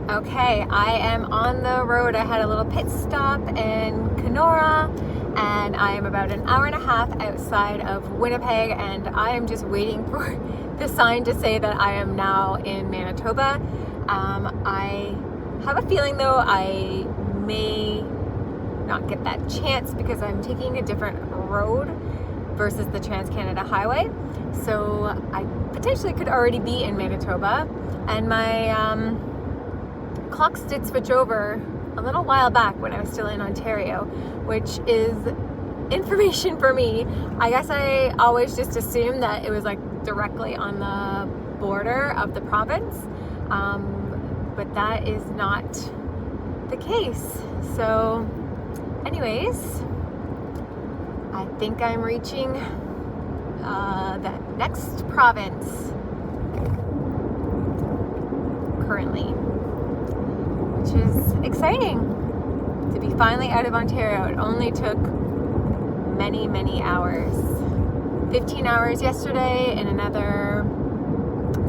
Okay, I am on the road. I had a little pit stop in Kenora, and I am about an hour and a half outside of Winnipeg, and I am just waiting for the sign to say that I am now in Manitoba. I have a feeling though I may not get that chance because I'm taking a different road versus the Trans-Canada Highway. So I potentially could already be in Manitoba, and my clocks did switch over a little while back when I was still in Ontario, which is information for me. I guess I always just assumed that it was like directly on the border of the province, but that is not the case. So anyways, I think I'm reaching the next province currently, which is exciting to be finally out of Ontario. It only took many hours. 15 hours yesterday, and another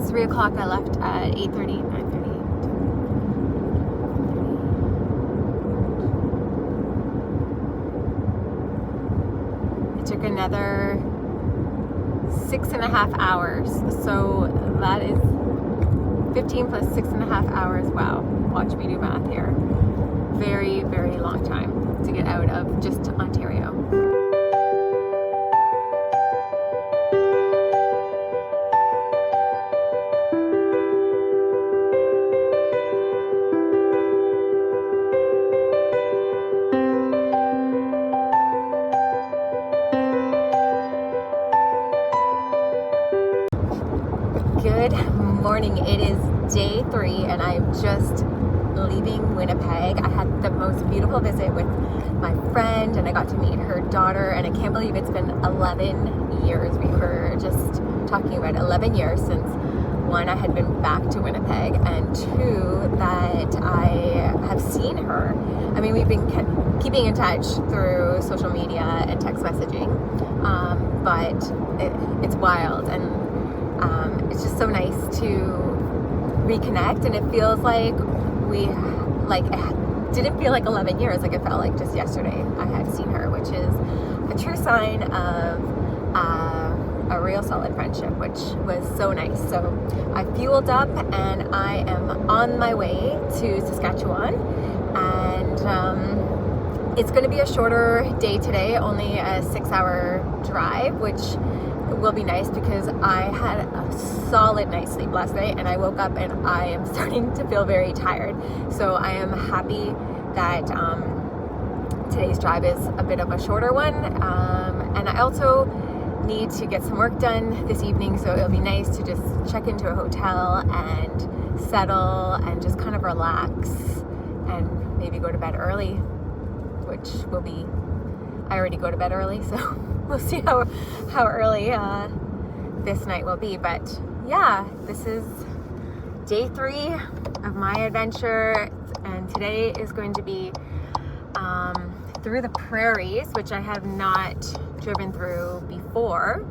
3 o'clock. I left at 8:30, 9:30. It took another 6.5 hours. So that is 15 plus 6.5 hours. Wow. Watch me do math here. Very long time to get out of just Ontario. Good morning. It is day 3 and I'm just leaving Winnipeg. I had the most beautiful visit with my friend, and I got to meet her daughter, and I can't believe it's been 11 years. We were just talking about 11 years since, one, I had been back to Winnipeg, and two, that I have seen her. I mean, we've been keeping in touch through social media and text messaging, but it's wild, and it's just so nice to reconnect, and it feels like it didn't feel like 11 years. Like, it felt like just yesterday I had seen her, which is a true sign of a real solid friendship, which was so nice. So I fueled up and I am on my way to Saskatchewan, and it's going to be a shorter day today, only a 6-hour drive, which will be nice because I had a solid night's sleep last night, and I woke up and I am starting to feel very tired. So I am happy that today's drive is a bit of a shorter one, and I also need to get some work done this evening, so it'll be nice to just check into a hotel and settle and just kind of relax and maybe go to bed early, which will be, I already go to bed early, so we'll see how early this night will be. But yeah, this is day 3 of my adventure, and today is going to be through the prairies, which I have not driven through before,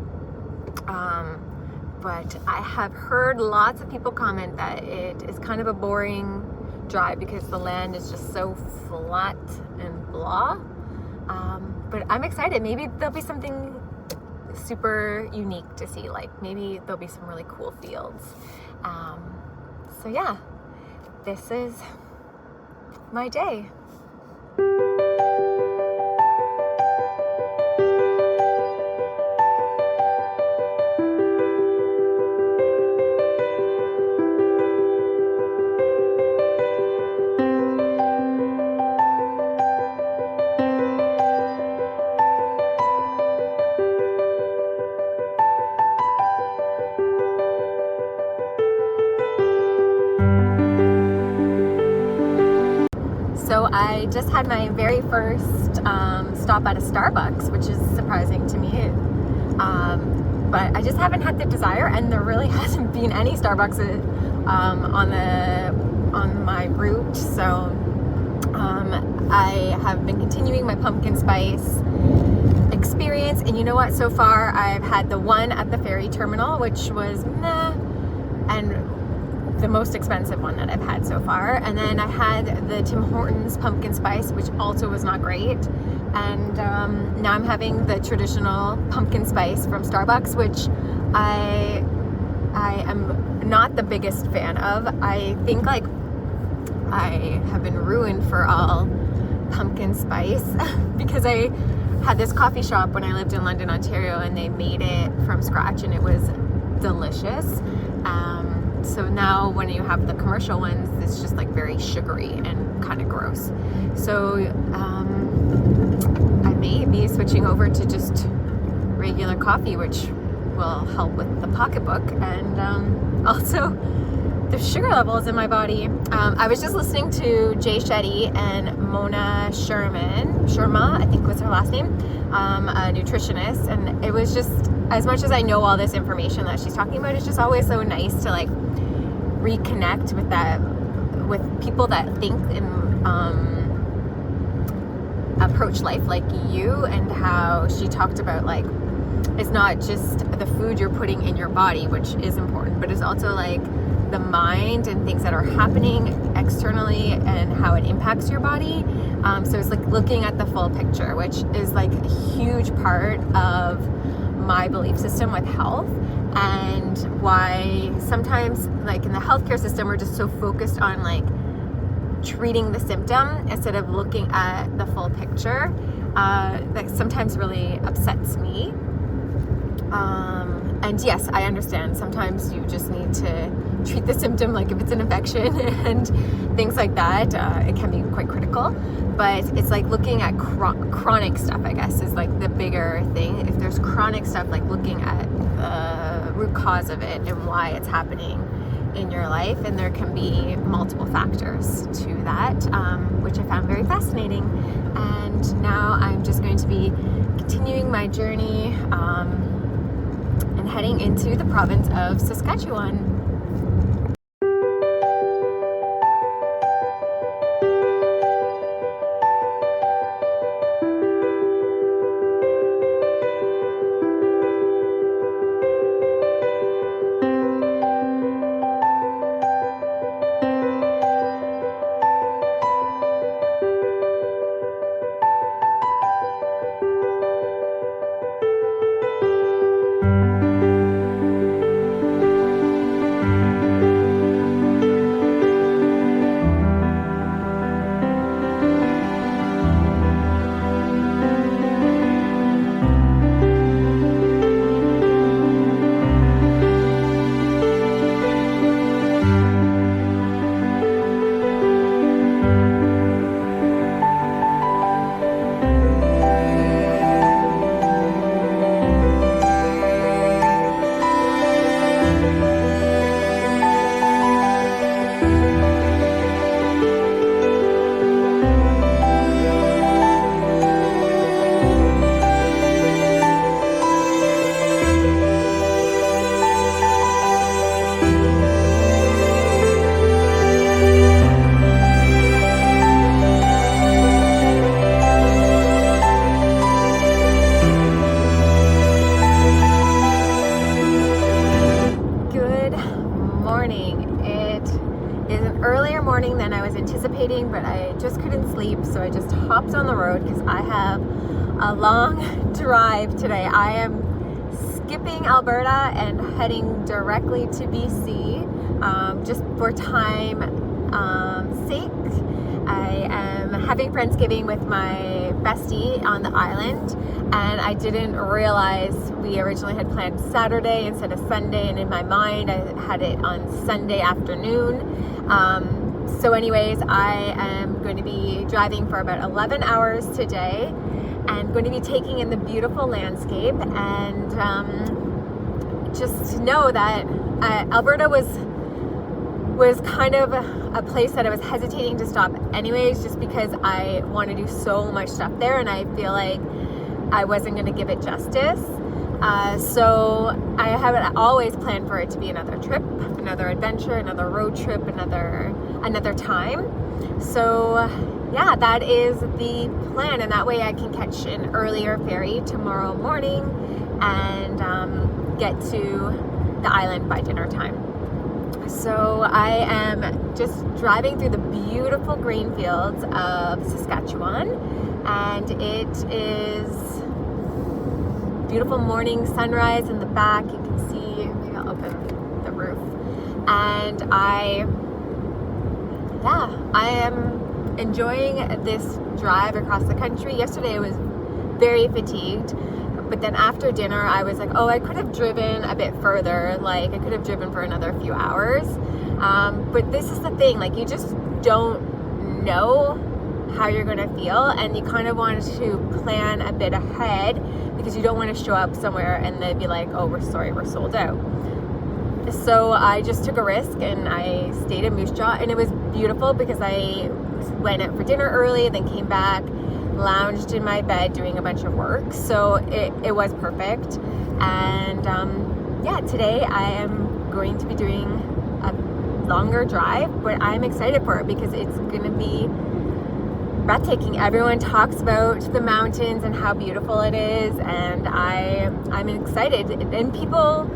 but I have heard lots of people comment that it is kind of a boring drive because the land is just so flat and blah. But I'm excited. Maybe there'll be something super unique to see. Like, maybe there'll be some really cool fields. So yeah, this is my day. So I just had my very first stop at a Starbucks, which is surprising to me. But I just haven't had the desire, and there really hasn't been any Starbucks on my route. So I have been continuing my pumpkin spice experience, and you know what? So far, I've had the one at the ferry terminal, which was meh, and the most expensive one that I've had so far. And then I had the Tim Hortons pumpkin spice, which also was not great. And now I'm having the traditional pumpkin spice from Starbucks, which I am not the biggest fan of. I think like I have been ruined for all pumpkin spice because I had this coffee shop when I lived in London, Ontario, and they made it from scratch and it was delicious. So now when you have the commercial ones, it's just like very sugary and kind of gross. So I may be switching over to just regular coffee, which will help with the pocketbook and also the sugar levels in my body. I was just listening to Jay Shetty and Mona Sharma, I think was her last name, a nutritionist, and it was just, as much as I know all this information that she's talking about, it's just always so nice to like reconnect with people that think and approach life like you, and how she talked about like it's not just the food you're putting in your body, which is important, but it's also like the mind and things that are happening externally and how it impacts your body. So it's like looking at the full picture, which is like a huge part of my belief system with health, and why sometimes like in the healthcare system we're just so focused on like treating the symptom instead of looking at the full picture. That sometimes really upsets me. And yes, I understand sometimes you just need to treat the symptom, like if it's an infection and things like that, it can be quite critical. But it's like looking at chronic stuff, I guess, is like the bigger thing. If there's chronic stuff, like looking at the root cause of it and why it's happening in your life. And there can be multiple factors to that, which I found very fascinating. And now I'm just going to be continuing my journey and heading into the province of Saskatchewan. But I just couldn't sleep, so I just hopped on the road because I have a long drive today. I am skipping Alberta and heading directly to BC, just for time sake. I am having Friendsgiving with my bestie on the island, and I didn't realize we originally had planned Saturday instead of Sunday, and in my mind I had it on Sunday afternoon. So anyways, I am going to be driving for about 11 hours today and going to be taking in the beautiful landscape, and just know that Alberta was kind of a place that I was hesitating to stop anyways, just because I want to do so much stuff there and I feel like I wasn't going to give it justice. So I haven't always planned for it to be another trip, another adventure, another road trip, another time. So yeah, that is the plan, and that way I can catch an earlier ferry tomorrow morning and get to the island by dinner time. So I am just driving through the beautiful grain fields of Saskatchewan, and it is beautiful morning sunrise in the back. You can see, maybe I'll open the roof, and I am enjoying this drive across the country. Yesterday I was very fatigued, but then after dinner I was like, oh, I could have driven a bit further, like I could have driven for another few hours, but this is the thing, like you just don't know how you're going to feel, and you kind of want to plan a bit ahead because you don't want to show up somewhere and they'd be like, oh, we're sorry, we're sold out. So I just took a risk and I stayed in Moose Jaw, and it was beautiful because I went out for dinner early, then came back, lounged in my bed doing a bunch of work. So it was perfect. And today I am going to be doing a longer drive, but I'm excited for it because it's going to be breathtaking. Everyone talks about the mountains and how beautiful it is, and I'm excited. And people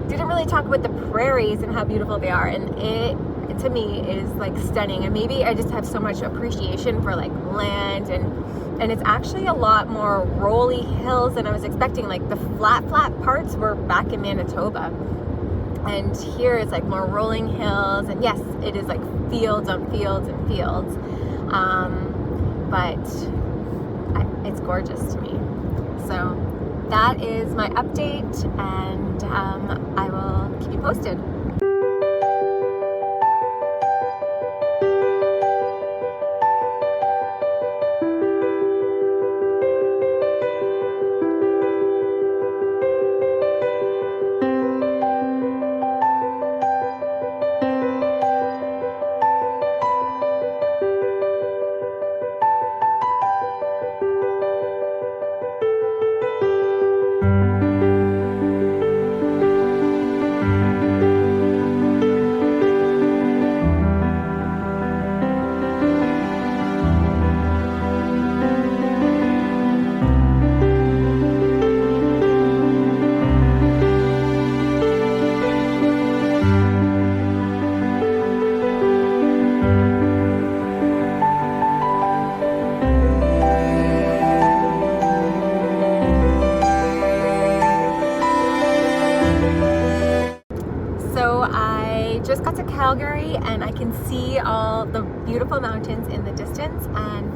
didn't really talk about the prairies and how beautiful they are, and it to me is like stunning. And maybe I just have so much appreciation for like land, and it's actually a lot more rolly hills than I was expecting. Like the flat parts were back in Manitoba, and here it's like more rolling hills, and yes, it is like fields on fields and fields, but it's gorgeous to me. So that is my update, and I will keep you posted. Just got to Calgary, and I can see all the beautiful mountains in the distance, and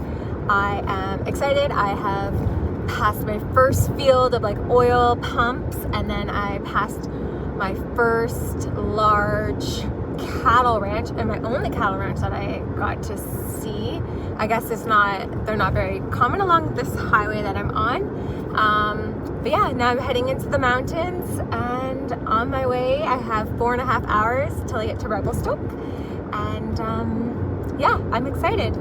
I am excited. I have passed my first field of like oil pumps, and then I passed my first large cattle ranch, and my only cattle ranch that I got to see. I guess they're not very common along this highway that I'm on. But yeah, now I'm heading into the mountains, and on my way I have 4.5 hours till I get to Revelstoke, and I'm excited.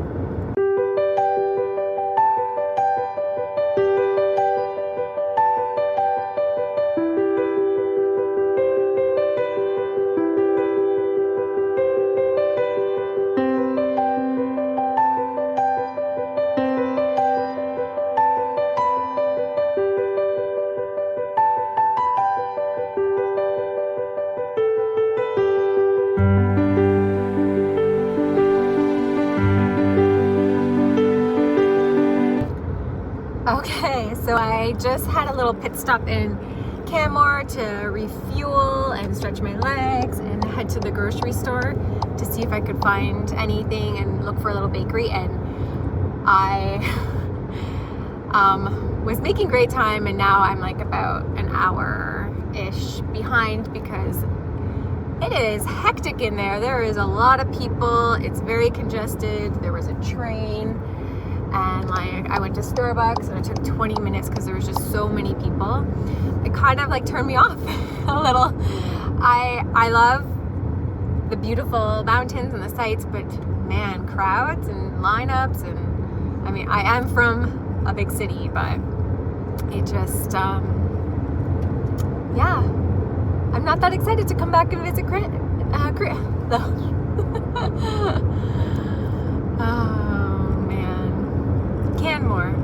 Okay, so I just had a little pit stop in Canmore to refuel and stretch my legs and head to the grocery store to see if I could find anything and look for a little bakery. And I was making great time, and now I'm like about an hour-ish behind because it is hectic in there. There is a lot of people. It's very congested. There was a train. And like I went to Starbucks and it took 20 minutes because there was just so many people. It kind of like turned me off a little. I love the beautiful mountains and the sights, but man, crowds and lineups, and I mean, I am from a big city, but it just I'm not that excited to come back and visit Canmore.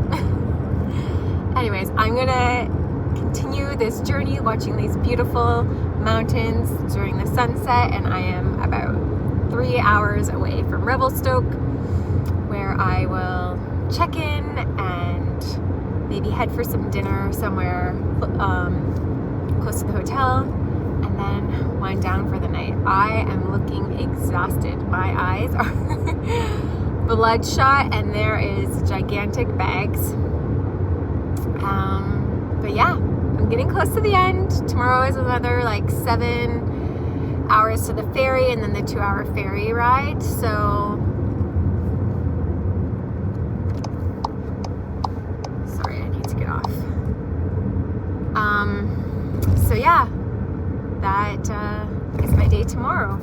Anyways, I'm gonna continue this journey watching these beautiful mountains during the sunset, and I am about 3 hours away from Revelstoke, where I will check in and maybe head for some dinner somewhere close to the hotel, and then wind down for the night. I am looking exhausted. My eyes are bloodshot, and there is gigantic bags. But yeah, I'm getting close to the end. Tomorrow is another like 7 hours to the ferry, and then the 2-hour ferry ride. So sorry, I need to get off. So yeah, that is my day tomorrow.